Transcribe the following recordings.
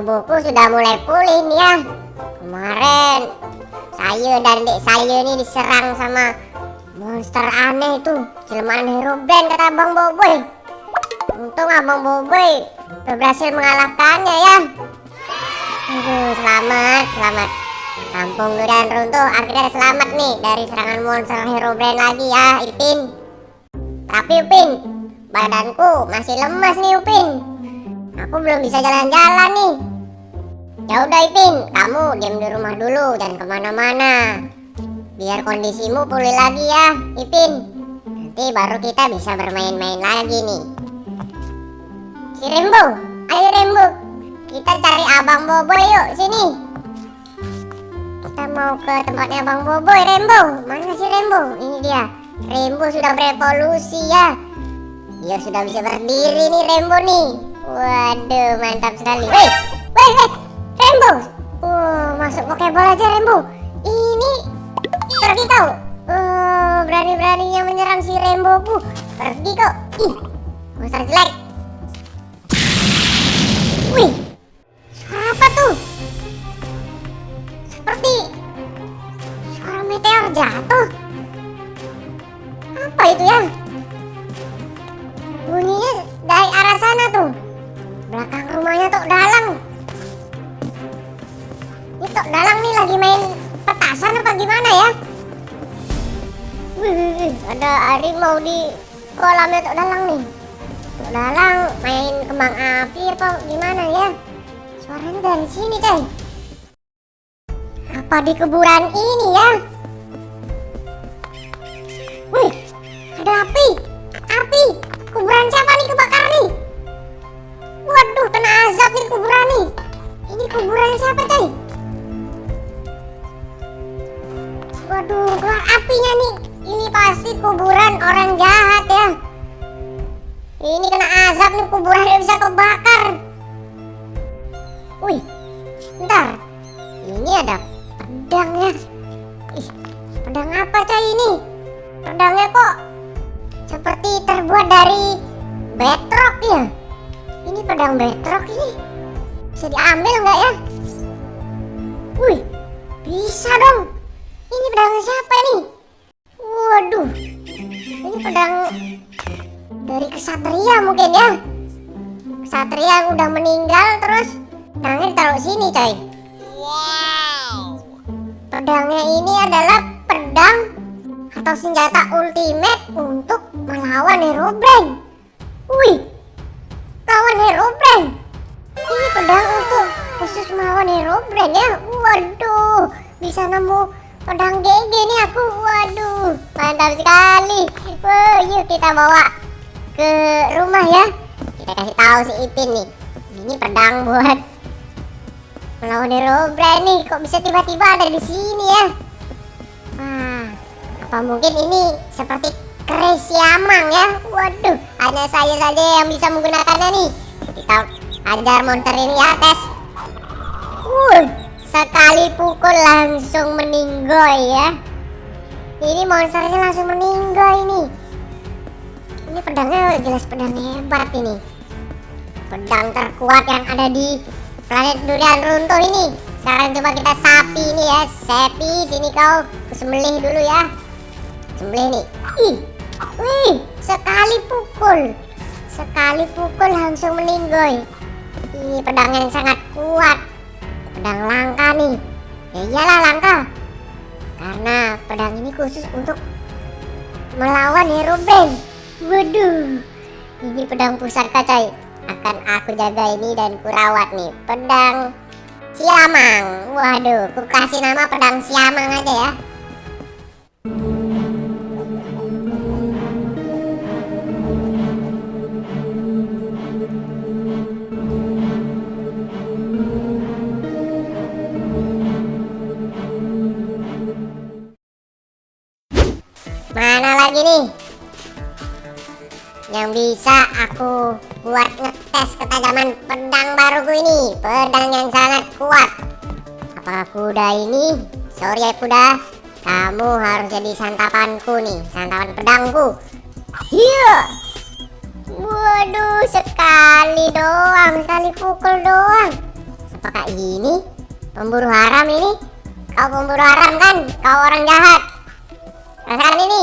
tubuhku sudah mulai pulih nih ya. Kemarin saya dan dek saya ini diserang sama monster aneh itu, jelmaan Herobrine kata Abang Boboiboy. Untung Abang Boboiboy berhasil mengalahkannya ya. Aduh, selamat. Kampung Durian runtuh, akhirnya selamat nih dari serangan monster Herobrine lagi ya, Ipin. Tapi Upin, badanku masih lemas nih Upin. Aku belum bisa jalan-jalan nih. Ya udah Ipin, kamu diam di rumah dulu, jangan kemana-mana. Biar kondisimu pulih lagi ya, Ipin. Nanti baru kita bisa bermain-main lagi nih. Si Rembo, ayo Rembo, kita cari Abang Boboiboy yuk, sini. Kita mau ke tempatnya Abang Boboiboy, Rembo. Mana si Rembo? Ini dia. Rembo sudah berevolusi ya. Dia sudah bisa berdiri nih Rembo nih. Waduh, mantap sekali. Weh, Rembo. Masuk Pokeball aja Rembo. Ini pergi kau. Berani-beraninya menyerang si Rembo ku. Pergi kau. Ih, monster jelek. Wih, suara apa tuh? Seperti suara meteor jatuh. Apa itu ya? Bunyinya dari arah sana tuh. Belakang rumahnya Tok Dalang. Ini Tok Dalang nih lagi main petasan apa gimana ya? Wih, ada harimau di kolamnya Tok Dalang nih. Tok Dalang main kembang api apa gimana ya? Suaranya dari sini coy. Apa di kuburan ini ya? Wih, ada api. Kuburan siapa nih kebakar nih? Waduh, kena azab nih kuburan nih. Ini kuburan siapa coy? Waduh, keluar apinya nih. Ini pasti kuburan orang jahat ya. Ini kena azab nih, kuburannya bisa kebakar. Wih, bentar. Ini ada pedang ya. Ih, pedang apa coy ini? Pedangnya kok seperti terbuat dari bedrock ya. Ini pedang bedrock ini. Bisa diambil nggak ya? Wih, bisa dong. Ini pedang siapa nih? Waduh, ini pedang dari kesatria mungkin ya. Kesatria yang udah meninggal terus pedangnya ditaruh sini coy. Wow. Pedangnya ini adalah pedang atau senjata ultimate untuk melawan Herobrine. Wih, lawan Herobrine. Ini pedang untuk khusus melawan Herobrine ya. Waduh, bisa nemu pedang GG nih aku. Waduh, mantap sekali. Wah, yuk kita bawa ke rumah ya. Kita kasih tahu si Ipin nih. Ini pedang buat melawan Herobrine nih. Kok bisa tiba-tiba ada di sini ya? Wah, apa mungkin ini seperti keris Siamang ya? Waduh, hanya saya saja yang bisa menggunakannya nih. Kita ajar monster ini ya, tes. Sekali pukul langsung meninggoy ya. Ini monsternya langsung meninggoy nih. Ini pedangnya jelas pedang hebat ini. Pedang terkuat yang ada di planet Durian runtuh ini. Sekarang coba kita sapi ini ya. Sapi, sini kau. Sembelih dulu ya. Sembelih nih. Wih, sekali pukul langsung meninggoy. Ini pedang yang sangat kuat. Pedang langka nih. Ya iyalah langka. Karena pedang ini khusus untuk melawan Herobrine. Waduh, ini pedang pusaka coy. Akan aku jaga ini dan kurawat nih. Pedang Siamang. Waduh, ku kasih nama pedang Siamang aja ya. Mana lagi nih yang bisa aku buat ngetes ketajaman pedang baruku ini? Pedang yang sangat kuat. Apa kuda ini? Sorry ya kuda, kamu harus jadi santapanku nih, santapan pedangku. Iya. Waduh, sekali doang, sekali pukul doang. Apakah ini pemburu haram ini? Kau pemburu haram kan? Kau orang jahat. Rasakan ini.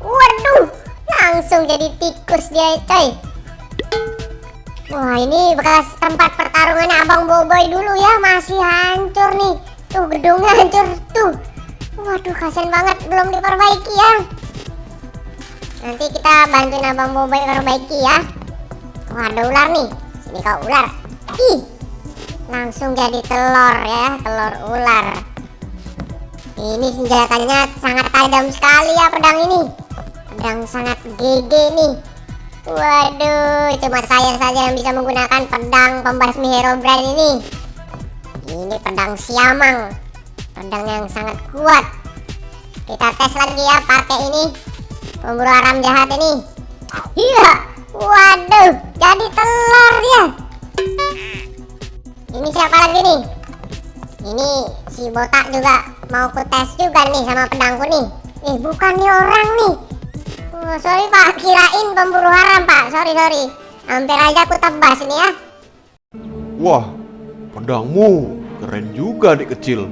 Waduh, langsung jadi tikus dia, coy. Wah, ini bekas tempat pertarungannya Abang Boboiboy dulu ya. Masih hancur nih. Tuh gedungnya hancur tuh. Waduh, kasian banget, belum diperbaiki ya. Nanti kita bantuin Abang Boboiboy perbaiki ya. Wah, ada ular nih. Sini kau ular. Ih, langsung jadi telur ya, telur ular. Ini senjatanya sangat tajam sekali ya pedang ini. Pedang sangat GG nih. Waduh, cuma saya saja yang bisa menggunakan pedang pembasmi Herobrine ini. Ini pedang siamang, pedang yang sangat kuat. Kita tes lagi ya pakai ini pemburu haram jahat ini. Iya, waduh, jadi telur ya. Ini siapa lagi nih? Ini si botak juga mau ku tes juga nih sama pedangku nih. Bukan nih orang nih. Oh, sorry pak, kirain pemburu haram pak. Sorry. Hampir aja aku tebas ini ya. Wah, pedangmu keren juga adik kecil.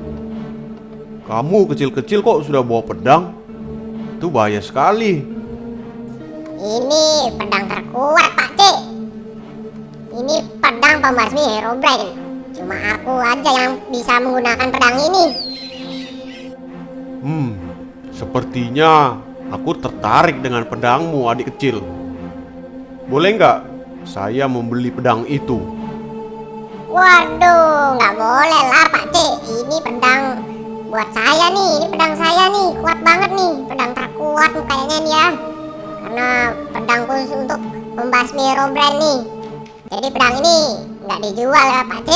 Kamu kecil-kecil kok sudah bawa pedang? Itu bahaya sekali. Ini pedang terkuat pak C. Ini pedang pembasmi Herobrine. Cuma aku aja yang bisa menggunakan pedang ini. Sepertinya aku tertarik dengan pedangmu adik kecil. Boleh nggak saya membeli pedang itu? Waduh, nggak boleh lah Pak C. Ini pedang buat saya nih, ini pedang saya nih, kuat banget nih, pedang terkuat kayaknya nih ya. Karena pedang khusus untuk membasmi Herobrine nih. Jadi pedang ini nggak dijual ya Pak C.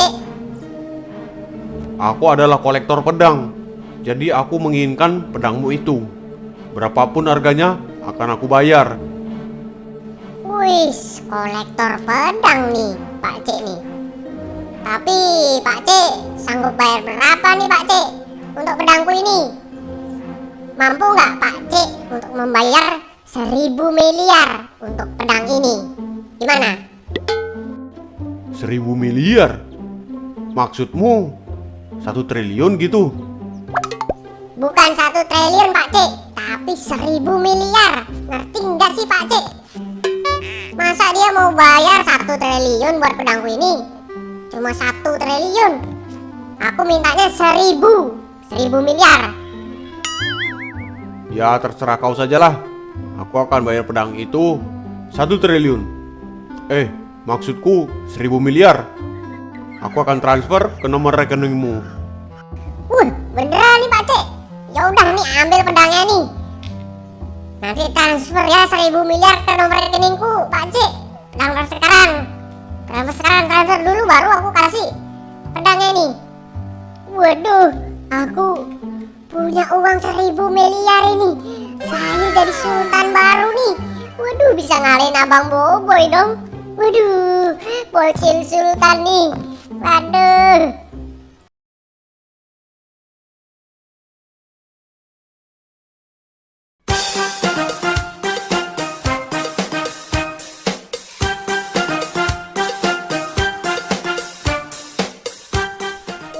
Aku adalah kolektor pedang, jadi aku menginginkan pedangmu itu. Berapapun harganya akan aku bayar. Wih, kolektor pedang nih Pak C nih. Tapi Pak C sanggup bayar berapa nih Pak C untuk pedangku ini? Mampu nggak Pak C untuk membayar 1000 miliar untuk pedang ini? Gimana? 1000 miliar? Maksudmu 1 triliun gitu? Bukan 1 triliun Pak C, tapi 1000 miliar. Ngerti nggak sih Pak C? Masa dia mau bayar 1 triliun buat pedangku ini? Cuma 1 triliun. Aku mintanya 1000 miliar. Ya terserah kau sajalah. Aku akan bayar pedang itu 1 triliun. Maksudku 1000 miliar. Aku akan transfer ke nomor rekeningmu. Beneran nih Pak C? Ya udah nih, ambil pedangnya nih. Nanti transfer ya 1000 miliar ke nomor rekeningku Pak C. Transfer sekarang. Transfer dulu baru aku kasih pedangnya nih. Waduh, aku punya uang 1000 miliar ini. Saya jadi sultan baru nih. Waduh, bisa ngalahin Abang Boboiboy dong. Waduh, bocil sultan nih. Waduh.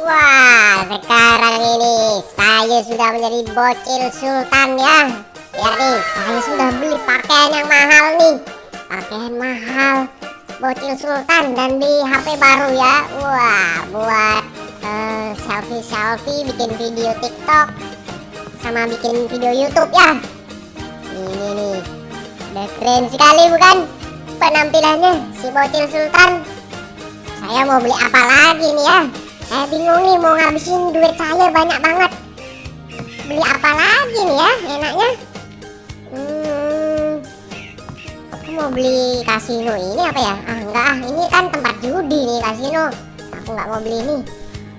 Wah, sekarang ini saya sudah menjadi bocil sultan ya. Lihat nih, saya sudah beli pakaian yang mahal nih. Pakaian mahal bocil sultan dan beli HP baru ya. Wah, buat selfie, bikin video TikTok sama bikin video YouTube ya. Ini nih, udah keren sekali bukan penampilannya si bocil sultan. Saya mau beli apa lagi nih ya? Saya bingung nih, mau ngabisin duit saya banyak banget. Beli apa lagi nih ya enaknya? Aku mau beli kasino ini apa ya? Enggak, ini kan tempat judi nih kasino. Aku nggak mau beli ini.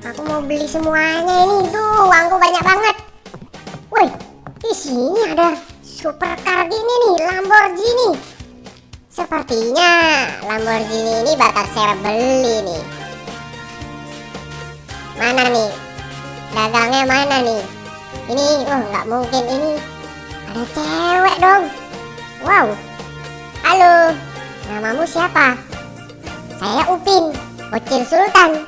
Aku mau beli semuanya ini. Tuh, uangku banyak banget. Woi, di sini ada supercar gini nih, Lamborghini. Sepertinya Lamborghini ini bakal saya beli nih. Mana nih? Dagangnya mana nih? Ini, nggak mungkin ini. Ada cewek dong. Wow. Halo, namamu siapa? Saya Upin, bocil sultan.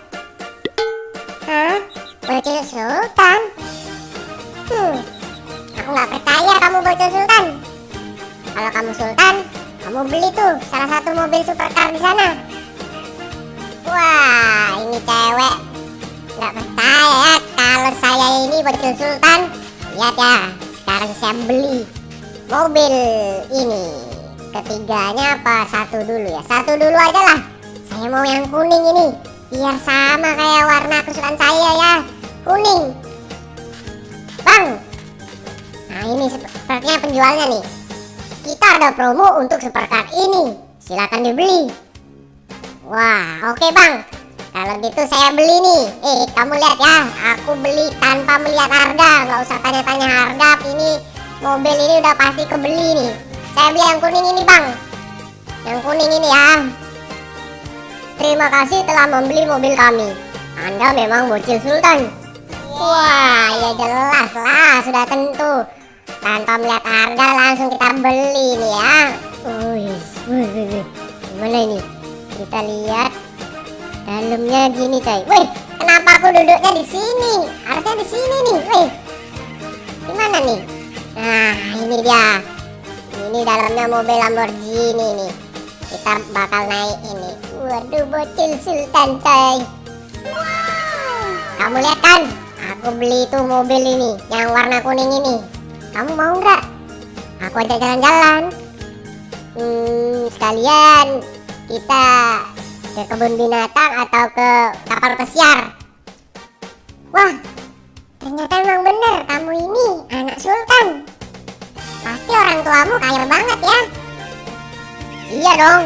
Hah? Bocil Sultan? Aku nggak percaya kamu bocil Sultan. Kalau kamu Sultan, kamu beli tuh salah satu mobil supercar di sana. Wah, ini cewek nggak percaya ya kalau saya ini bocil Sultan. Lihat ya, sekarang saya beli mobil ini. Ketiganya apa satu dulu ya? Satu dulu aja lah. Saya mau yang kuning ini, biar sama kayak warna kesukaan saya ya, kuning. Bang, nah ini sepertinya penjualnya nih. Kita ada promo untuk supercar ini, silakan dibeli. Wah, oke bang. Kalau gitu saya beli nih. Kamu lihat ya, aku beli tanpa melihat harga. Nggak usah tanya-tanya harga. Ini mobil ini udah pasti kebeli nih. Saya beli yang kuning ini bang. Yang kuning ini ya. Terima kasih telah membeli mobil kami. Anda memang bocil Sultan. Wah, ya jelas lah, sudah tentu. Tanpa melihat harga langsung kita beli nih ya. Gimana ini? Kita lihat dalamnya gini coy. Wih, kenapa aku duduknya di sini? Harusnya di sini nih. Wih, gimana nih? Nah, ini dia. Ini dalamnya mobil Lamborghini nih. Kita bakal naik ini. Waduh, bocil Sultan coy. Kamu lihat kan? Aku beli tuh mobil ini yang warna kuning ini. Kamu mau nggak? Aku ajak jalan-jalan. Sekalian kita ke kebun binatang atau ke kapal pesiar. Wah, ternyata emang bener kamu ini anak Sultan. Pasti orang tuamu kaya banget ya. Iya dong,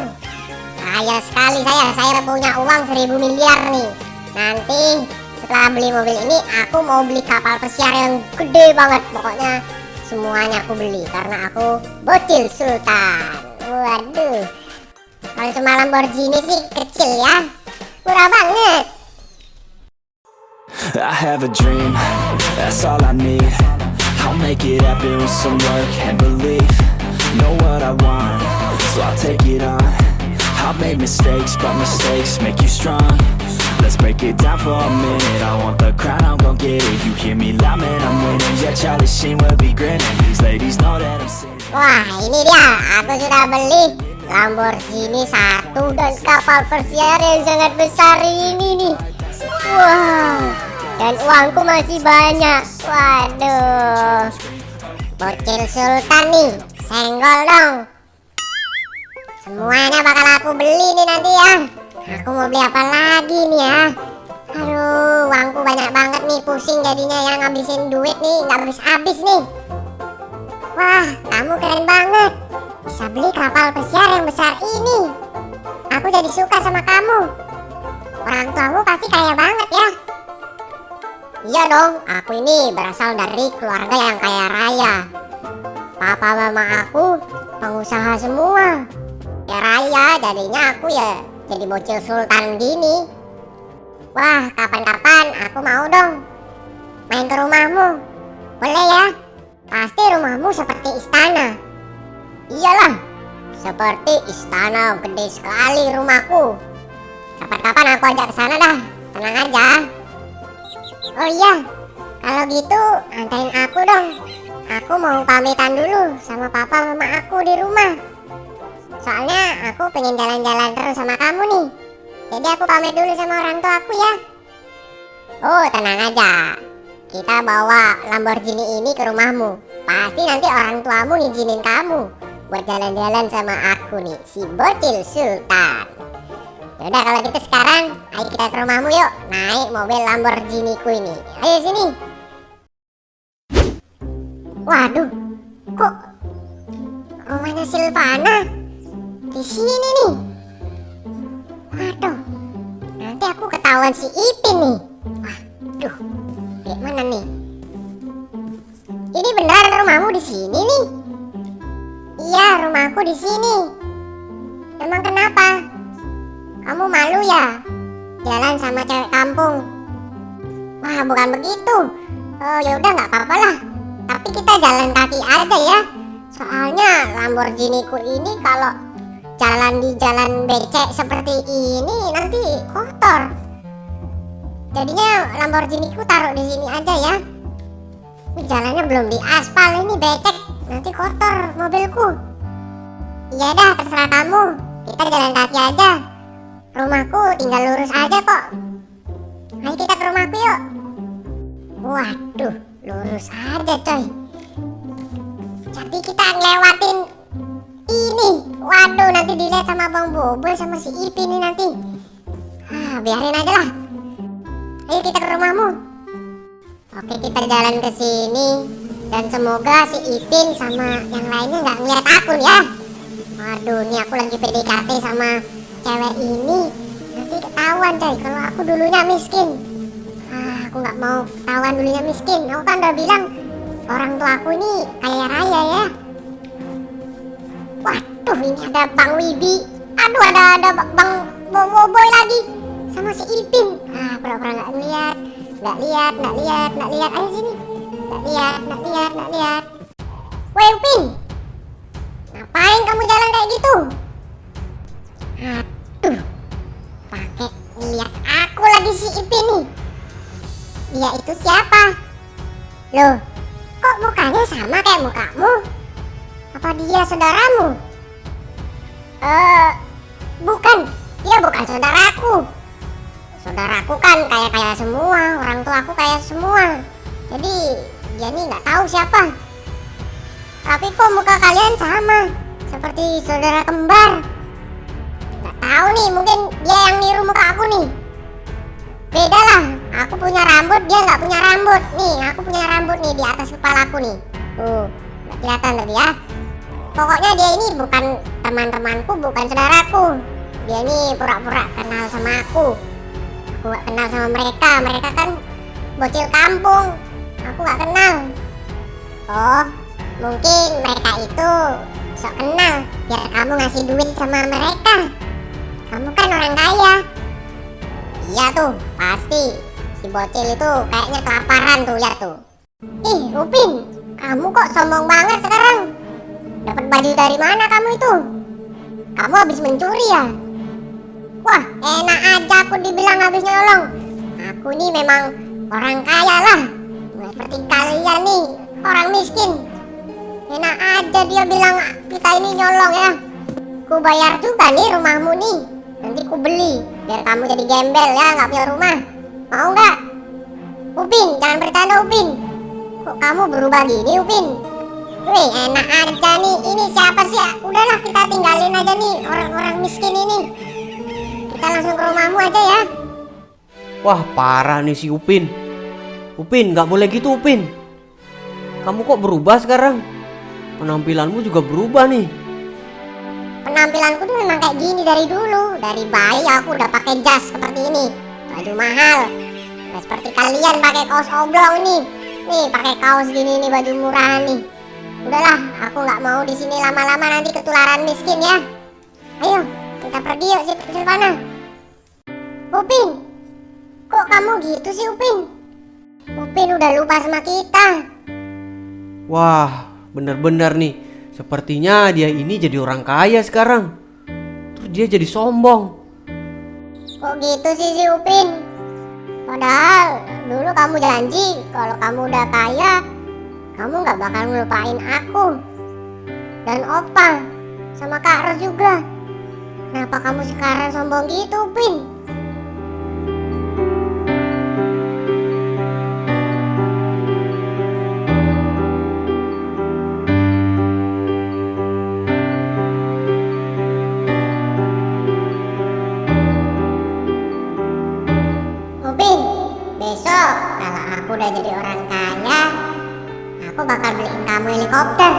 kaya sekali saya punya uang 1000 miliar nih. Nanti setelah beli mobil ini aku mau beli kapal pesiar yang gede banget. Pokoknya semuanya aku beli karena aku bocil Sultan. Waduh, kalau cuma Lamborghini sih kecil ya, murah banget. I have a dream, that's all I need. I'll make it happen with some work and belief. Know what I want, so I'll take it on. I've made mistakes, but mistakes make you strong. Let's break it down for a minute. I want the crown, I'm gon' get it. You hear me loud, man, I'm winning. Yeah, Charlie Sheen will be grinning. These ladies know that I'm sinning. Wah, ini dia, aku sudah beli Lamborghini satu dan kapal pesiar yang sangat besar ini nih. Wow, dan uangku masih banyak. Waduh, bocil Sultan nih, senggol dong. Semuanya bakal aku beli nih nanti ya. Aku mau beli apa lagi nih ya? Aduh, uangku banyak banget nih, pusing jadinya yang ngabisin duit nih, nggak habis-habis nih. Wah, kamu keren banget. Bisa beli kapal pesiar yang besar ini. Aku jadi suka sama kamu. Orang tuamu pasti kaya banget ya. Iya dong, aku ini berasal dari keluarga yang kaya raya. Papa mama aku pengusaha semua. Ya raya, jadinya aku ya jadi bocil Sultan gini. Wah, kapan-kapan aku mau dong main ke rumahmu. Boleh ya? Pasti rumahmu seperti istana. Iyalah, seperti istana, gede sekali rumahku. Kapan-kapan aku ajak ke sana dah, tenang aja. Oh iya, kalau gitu anterin aku dong. Aku mau pamitan dulu sama papa mama aku di rumah. Soalnya aku pengen jalan-jalan terus sama kamu nih. Jadi aku pamit dulu sama orang tua aku ya. Oh, tenang aja. Kita bawa Lamborghini ini ke rumahmu. Pasti nanti orang tuamu ngizinin kamu buat jalan-jalan sama aku nih, si bocil Sultan. Yaudah kalau gitu sekarang, ayo kita ke rumahmu yuk. Naik mobil Lamborghini ku ini. Ayo sini. Waduh, kok rumahnya Silvana di sini nih? Waduh, nanti aku ketahuan si Ipin nih. Waduh, kayak mana nih? Ini benar rumahmu di sini nih? Iya, rumahku di sini. Emang kenapa? Kamu malu ya jalan sama cewek kampung? Wah, bukan begitu. Oh, ya udah nggak apa-apa lah. Tapi kita jalan kaki aja ya. Soalnya Lamborghini ku ini kalau jalan di jalan becek seperti ini nanti kotor. Jadinya Lamborghini ku taruh di sini aja ya. Ini jalannya belum diaspal, ini becek, nanti kotor mobilku. Iya dah, terserah kamu. Kita jalan kaki aja. Rumahku tinggal lurus aja kok. Ayo kita ke rumahku yuk. Waduh, lurus aja coy. Jadi kita ngelewatin ini. Waduh, nanti dilihat sama Bang Boboiboy sama si Ipin nih nanti. Biarin aja lah. Ayo kita ke rumahmu. Oke, kita jalan ke sini dan semoga si Ipin sama yang lainnya nggak ngeliat aku nih ya. Waduh, nih aku lagi PDKT sama cewek ini. Nanti ketahuan coy kalau aku dulunya miskin. Aku nggak mau ketahuan dulunya miskin. Aku kan udah bilang orang tua aku ini kaya raya ya. Waduh, ini ada Bang Wibi. Aduh, ada Bang Boboiboy lagi sama si Ipin. Pura-pura nggak lihat. Ayo sini. Nggak lihat. Woi Upin, ngapain kamu jalan kayak gitu? Aduh, pakai lihat aku lagi si Ipin nih. Dia itu siapa? Loh, kok mukanya sama kayak mukamu? Apa dia saudaramu? Bukan, dia bukan saudaraku. Saudaraku kan kaya semua, orang tua aku kaya semua. Jadi dia nih nggak tahu siapa. Tapi kok muka kalian sama, seperti saudara kembar. Nggak tahu nih, mungkin dia yang niru muka aku nih. Beda lah, aku punya rambut, dia nggak punya rambut. Nih, aku punya rambut nih di atas kepalaku nih. Tuh, nggak kelihatan tapi ya. Pokoknya dia ini bukan teman-temanku, bukan saudaraku. Dia ini pura-pura kenal sama aku. Aku gak kenal sama mereka. Mereka kan bocil kampung. Aku gak kenal. Oh, mungkin mereka itu sok kenal biar kamu ngasih duit sama mereka. Kamu kan orang kaya. Iya tuh, pasti. Si bocil itu kayaknya kelaparan tuh, lihat tuh. Ih, Upin, kamu kok sombong banget sekarang? Dapat baju dari mana kamu itu? Kamu habis mencuri ya? Wah, enak aja aku dibilang habis nyolong. Aku nih memang orang kaya lah. Nggak seperti kalian nih, orang miskin. Enak aja dia bilang kita ini nyolong ya. Ku bayar juga nih rumahmu nih. Nanti ku beli, biar kamu jadi gembel ya, nggak punya rumah. Mau nggak? Upin, jangan bercanda Upin. Kok kamu berubah gini Upin? Wih, enak aja nih. Ini siapa sih? Udahlah, kita tinggalin aja nih orang-orang miskin ini. Kita langsung ke rumahmu aja ya. Wah, parah nih si Upin. Upin, gak boleh gitu Upin. Kamu kok berubah sekarang? Penampilanmu juga berubah nih. Penampilanku tuh memang kayak gini dari dulu. Dari bayi aku udah pakai jas seperti ini, baju mahal. Gak seperti kalian pakai kaos oblong ini. Nih, pakai kaos gini nih, baju murahan nih. Udahlah, aku nggak mau di sini lama-lama, nanti ketularan miskin ya. Ayo, kita pergi yuk Silvana. Upin, kok kamu gitu sih Upin? Upin udah lupa sama kita. Wah, bener-bener nih. Sepertinya dia ini jadi orang kaya sekarang. Terus dia jadi sombong. Kok gitu sih si Upin? Padahal dulu kamu janji kalau kamu udah kaya, kamu gak bakal ngelupain aku dan Opa sama Kak Ros juga. Kenapa kamu sekarang sombong gitu Upin? Upin, besok kalau aku udah jadi orang kaya, aku bakal beliin kamu helikopter.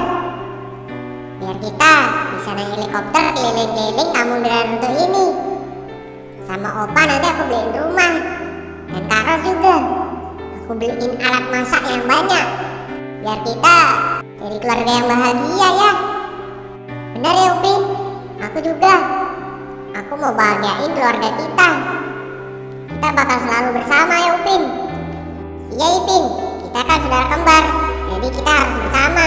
Biar kita bisa naik helikopter keliling-keliling Samudra Ratu ini. Sama Opa nanti aku beliin rumah. Dan Kak Ros juga. Aku beliin alat masak yang banyak. Biar kita jadi keluarga yang bahagia ya. Benar ya Upin? Aku juga. Aku mau bahagiain keluarga kita. Kita bakal selalu bersama ya Upin. Iya Ipin, kita kan saudara kembar. Jadi kita harus bersama.